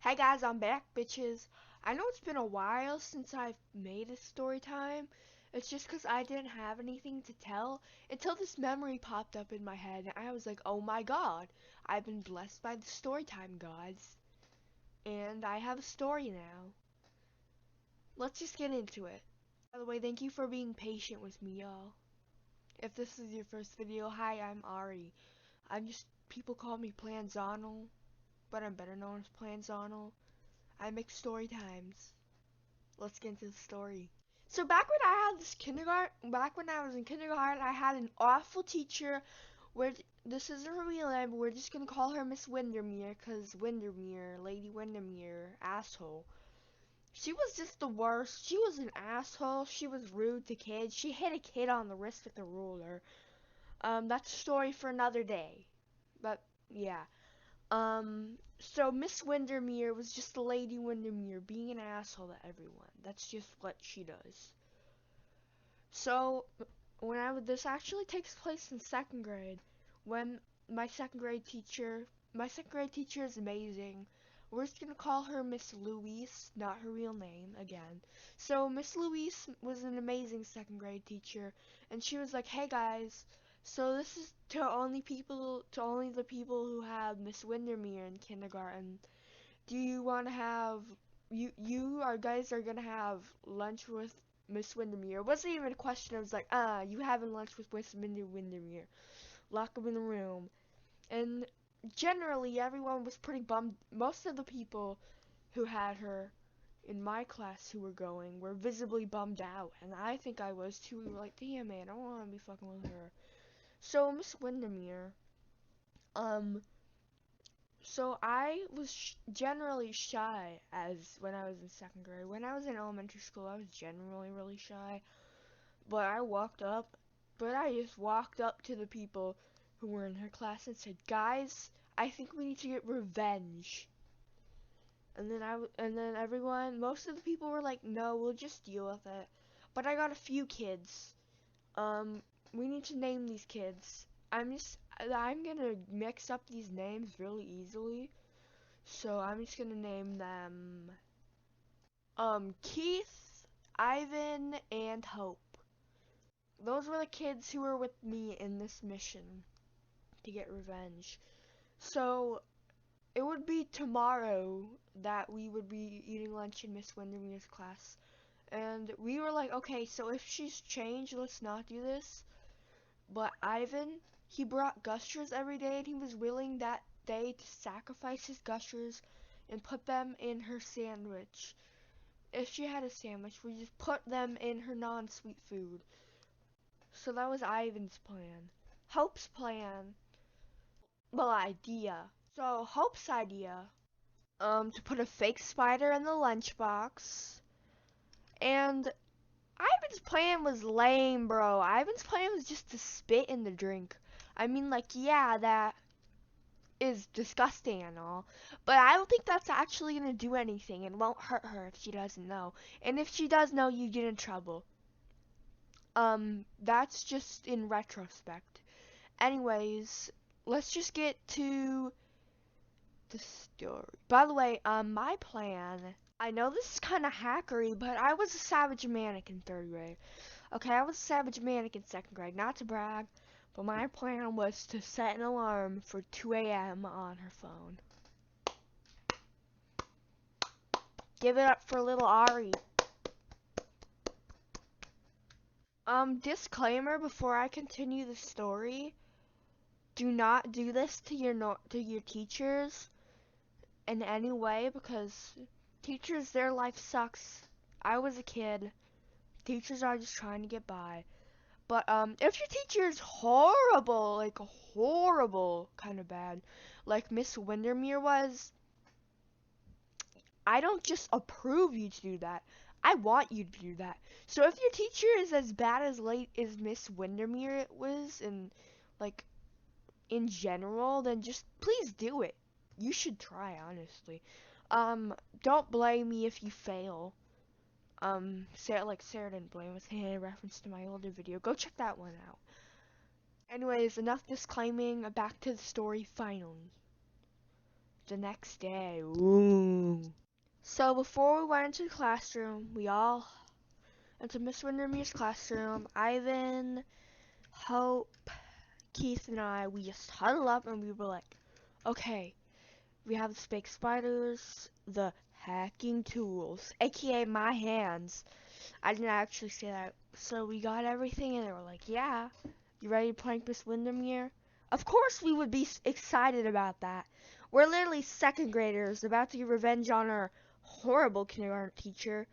Hey guys, I'm back, bitches. I know it's been a while since I've made a story time. It's just 'cause I didn't have anything to tell until this memory popped up in my head, and I was like, oh my god, I've been blessed by the story time gods, and I have a story now. Let's just get into it. By the way, thank you for being patient with me, y'all. If this is your first video, hi, I'm Ari. People call me Planzano, but I'm better known as Planzano. I make story times. Let's get into the story. So back when I was in kindergarten, I had an awful teacher. This isn't her real name, but we're just gonna call her Miss Windermere, cause Windermere, Lady Windermere, asshole. She was just the worst. She was an asshole. She was rude to kids. She hit a kid on the wrist with a ruler. That's a story for another day. But yeah. So Miss Windermere was just a Lady Windermere being an asshole to everyone. That's just what she does. So this actually takes place in second grade, when my second grade teacher is amazing. We're just gonna call her Miss Louise, not her real name again. So Miss Louise was an amazing second grade teacher, and she was like, "Hey guys, so this is to only the people who have Miss Windermere in kindergarten. Do you want to have you guys are gonna have lunch with Miss Windermere?" It wasn't even a question. It was like, you having lunch with Miss Windermere. Lock them in the room. And generally, everyone was pretty bummed. Most of the people who had her in my class who were going were visibly bummed out, and I think I was too. We were like, damn man, I don't want to be fucking with her. So Miss Windermere, um, so I was generally shy as when I was in second grade. When I was in elementary school, I was generally really shy. But I just walked up to the people who were in her class and said, "Guys, I think we need to get revenge." And then most of the people were like, "No, we'll just deal with it." But I got a few kids. Um, we need to name these kids. I'm gonna mix up these names really easily. So I'm just gonna name them Keith, Ivan, and Hope. Those were the kids who were with me in this mission to get revenge. So it would be tomorrow that we would be eating lunch in Miss Windermere's class. And we were like, okay, so if she's changed, let's not do this. But Ivan, he brought gushers every day, and he was willing that day to sacrifice his gushers and put them in her sandwich. If she had a sandwich, we just put them in her non-sweet food. So that was Ivan's plan. Hope's plan, well, idea. So Hope's idea, to put a fake spider in the lunchbox. And Ivan's plan was lame, bro. Ivan's plan was just to spit in the drink. I mean, like, yeah, that is disgusting and all, but I don't think that's actually gonna do anything and won't hurt her if she doesn't know. And if she does know, you get in trouble. That's just in retrospect. Anyways, let's just get to the story. By the way, my plan, I know this is kind of hackery, but I was a savage manic in third grade. Okay, I was a savage manic in second grade, not to brag, but my plan was to set an alarm for 2 a.m. on her phone. Give it up for little Ari. Disclaimer before I continue the story. Do not do this to your teachers in any way, because teachers, their life sucks. I was a kid. Teachers are just trying to get by. But if your teacher is horrible, like horrible, kind of bad, like Miss Windermere was, I don't just approve you to do that. I want you to do that. So if your teacher is as bad as late as Miss Windermere was, and like in general, then just please do it. You should try, honestly. Don't blame me if you fail. Sarah didn't blame us. Hey, reference to my older video. Go check that one out. Anyways, enough disclaiming. Back to the story finally. the next day. Ooh. So before we went into the classroom, we all into Miss Windermere's classroom. Ivan, Hope, Keith, and I, we just huddled up and we were like, okay, we have the fake spiders, the hacking tools, aka my hands. I didn't actually say that. So we got everything and they were like, yeah, you ready to prank Miss Windermere? Of course we would be excited about that. We're literally second graders about to get revenge on our horrible kindergarten teacher.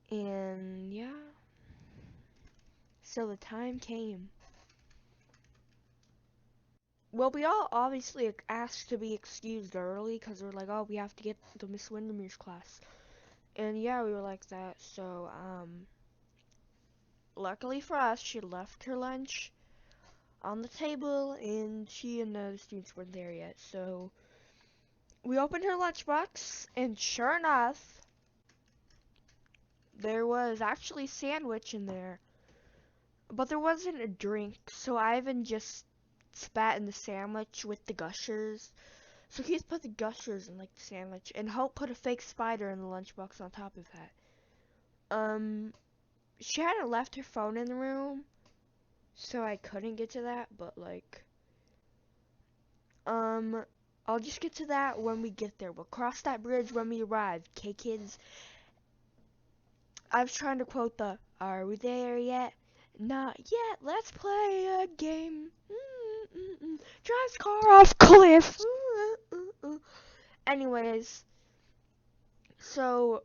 And yeah, so the time came. Well, we all obviously asked to be excused early because we're like, oh, we have to get to Miss Windermere's class. And yeah, we were like that. So, luckily for us, she left her lunch on the table and she and the students weren't there yet. So, we opened her lunchbox and sure enough, there was actually a sandwich in there. But there wasn't a drink, so Ivan just spat in the sandwich with the gushers. So Keith put the gushers in like the sandwich, and Hope put a fake spider in the lunchbox on top of that. She hadn't left her phone in the room, so I couldn't get to that. But like, I'll just get to that when we get there. We'll cross that bridge when we arrive, okay, kids? I was trying to quote the "Are we there yet? Not yet. Let's play a game. Drives car off cliff." Anyways, so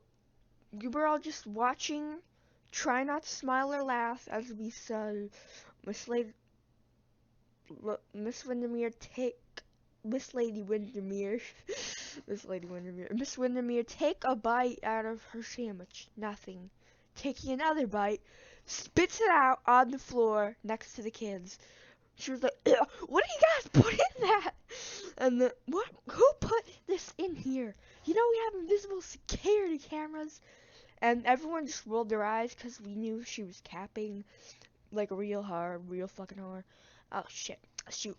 you were all just watching. Try not to smile or laugh as we saw Miss Lady, Miss Windermere take Miss Lady Windermere, Miss Windermere take a bite out of her sandwich. Nothing. Taking another bite, spits it out on the floor next to the kids. She was like, "Ew, what do you guys put in that?" And who put this in here? You know we have invisible security cameras. And everyone just rolled their eyes because we knew she was capping like real hard, real fucking hard. Oh shit. Shoot.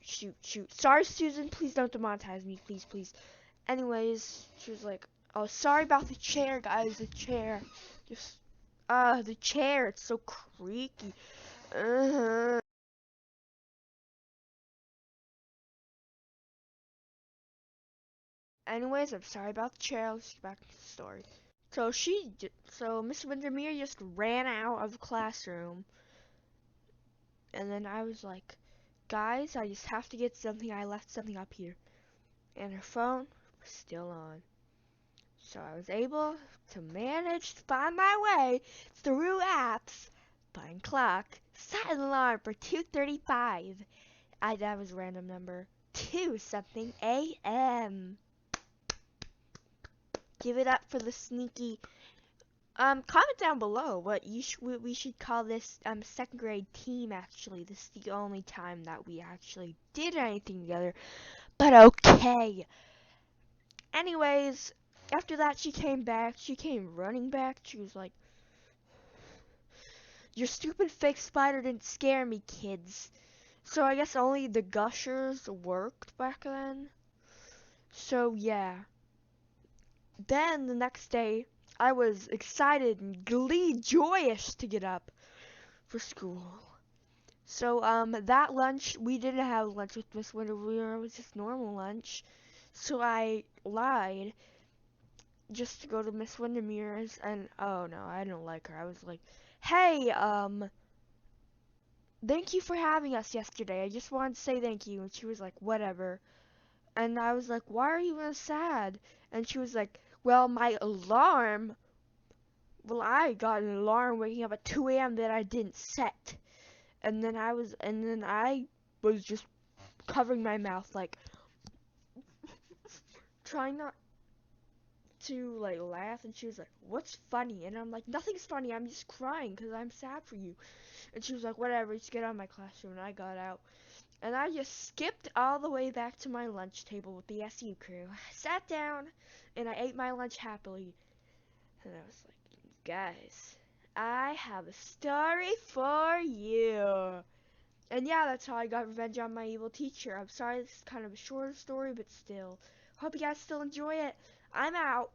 Sorry, Susan, please don't demonetize me, please. Anyways, she was like, oh, sorry about the chair, guys, the chair. Just, the chair, it's so creaky. Anyways, I'm sorry about the chair, let's get back to the story. So Miss Windermere just ran out of the classroom. And then I was like, guys, I just have to get something. I left something up here. And her phone was still on. So I was able to manage to find my way through apps, find clock, set an alarm for 2:35. That was a random number. 2 something a.m. Give it up for the sneaky. Comment down below what we should call this second grade team. Actually, this is the only time that we actually did anything together. But okay. Anyways, after that she came back. She came running back. She was like, "Your stupid fake spider didn't scare me, kids." So I guess only the gushers worked back then. So yeah. Then the next day, I was excited and joyous to get up for school. So, that lunch, we didn't have lunch with Miss Windermere, it was just normal lunch. So I lied just to go to Miss Windermere's, and oh no, I didn't like her. I was like, hey, thank you for having us yesterday. I just wanted to say thank you. And she was like, whatever. And I was like, why are you sad? And she was like, well, I got an alarm waking up at 2 a.m. that I didn't set. And then I was just covering my mouth, like, trying not to, like, laugh. And she was like, what's funny? And I'm like, nothing's funny, I'm just crying because I'm sad for you. And she was like, whatever, just get out of my classroom. And I got out. And I just skipped all the way back to my lunch table with the SU crew. Sat down, and I ate my lunch happily. And I was like, guys, I have a story for you. And yeah, that's how I got revenge on my evil teacher. I'm sorry this is kind of a shorter story, but still. Hope you guys still enjoy it. I'm out.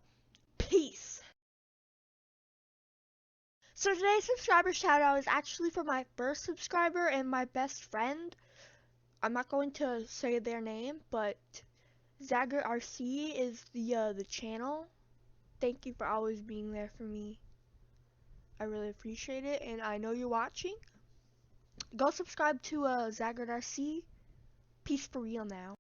Peace. So today's subscriber shout out is actually for my first subscriber and my best friend. I'm not going to say their name, but Zagger RC is the channel. Thank you for always being there for me. I really appreciate it, and I know you're watching. Go subscribe to Zagger RC. Peace for real now.